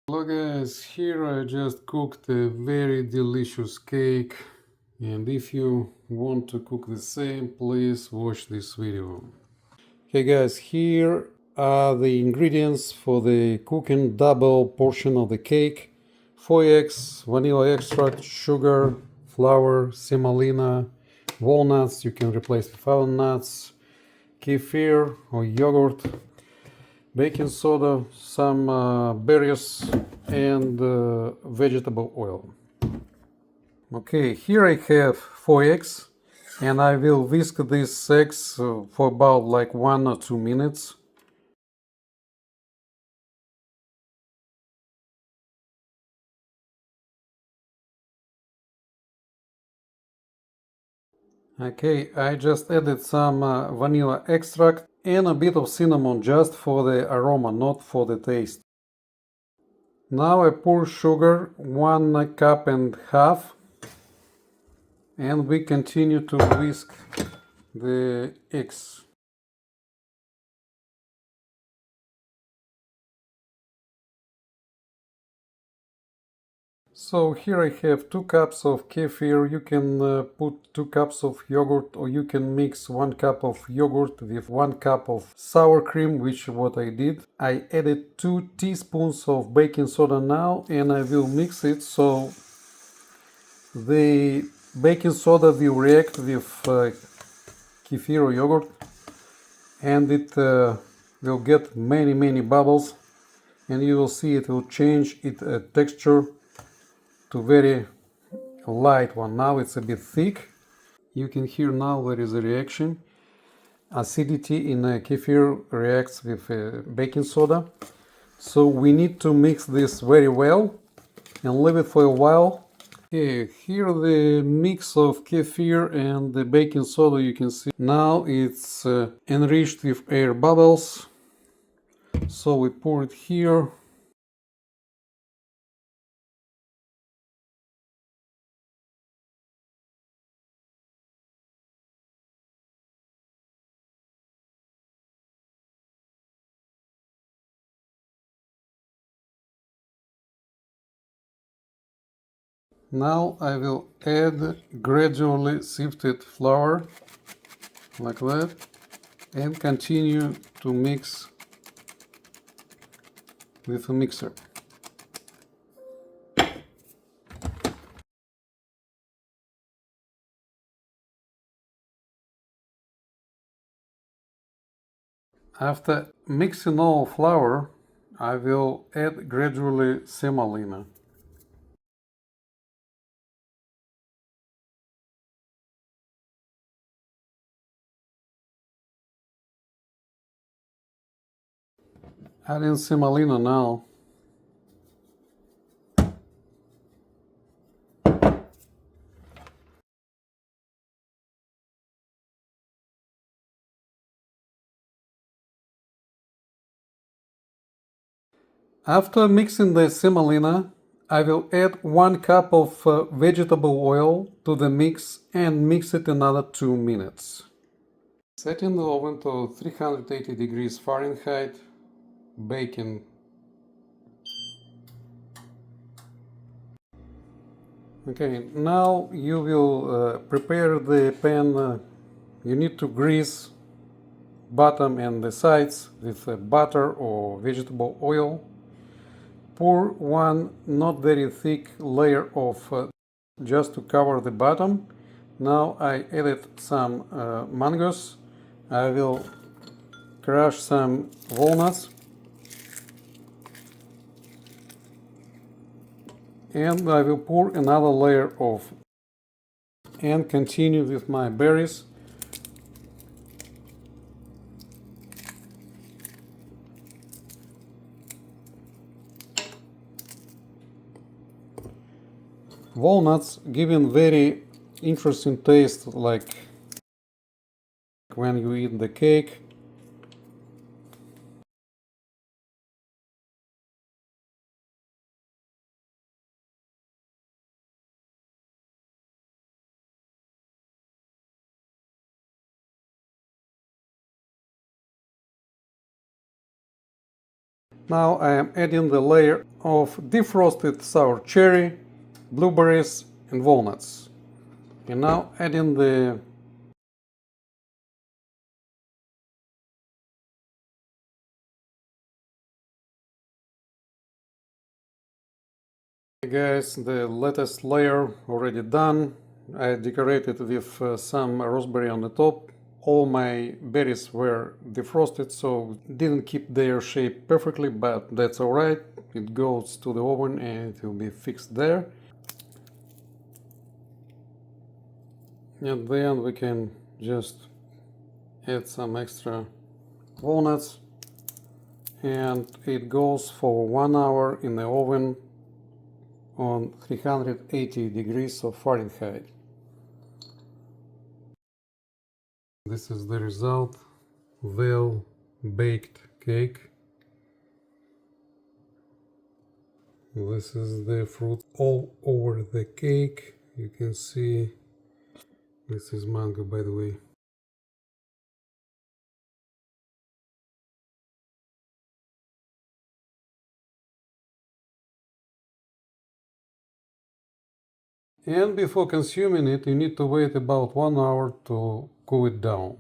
Hello guys, here I just cooked a very delicious cake, and if you want to cook the same, please watch this video. Okay guys, here are the ingredients for the cooking double portion of the cake. 4 eggs, vanilla extract, sugar, flour, semolina, walnuts, you can replace with walnuts, kefir or yogurt, baking soda, some berries, and vegetable oil. Okay, here I have 4 eggs, and I will whisk these eggs for about like 1 or 2 minutes. Okay, I just added some vanilla extract and a bit of cinnamon just for the aroma, not for the taste. Now I pour sugar, 1 cup and a half, and we continue to whisk the eggs. So here I have 2 cups of kefir. You can put 2 cups of yogurt, or you can mix 1 cup of yogurt with 1 cup of sour cream, which is what I did. I added 2 teaspoons of baking soda now, and I will mix it so the baking soda will react with kefir or yogurt, and it will get many bubbles, and you will see it will change its texture to very light one. Now it's a bit thick. You can hear now there is a reaction. Acidity in kefir reacts with baking soda. So we need to mix this very well and leave it for a while. Okay, here the mix of kefir and the baking soda, you can see now it's enriched with air bubbles. So we pour it here. Now I will add gradually sifted flour like that and continue to mix with a mixer. After mixing all flour, I will add gradually semolina. Adding semolina now. After mixing the semolina, I will add 1 cup of vegetable oil to the mix and mix it another 2 minutes. Setting the oven to 380 degrees Fahrenheit, baking. Okay, now you will prepare the pan. You need to grease bottom and the sides with butter or vegetable oil. Pour 1 not very thick layer of just to cover the bottom. Now I added some mangoes. I will crush some walnuts, and I will pour another layer of and continue with my berries. Walnuts giving very interesting taste, like when you eat the cake. Now I am adding the layer of defrosted sour cherry, blueberries and walnuts. And now adding the guys, the latest layer already done. I decorated with some raspberry on the top. All my berries were defrosted, so didn't keep their shape perfectly, but that's alright. It goes to the oven and it will be fixed there. And then we can just add some extra walnuts, and it goes for 1 hour in the oven on 380 degrees of Fahrenheit. This is the result, well baked cake. This is the fruit all over the cake. You can see this is mango, by the way. And before consuming it, you need to wait about 1 hour to cool it down.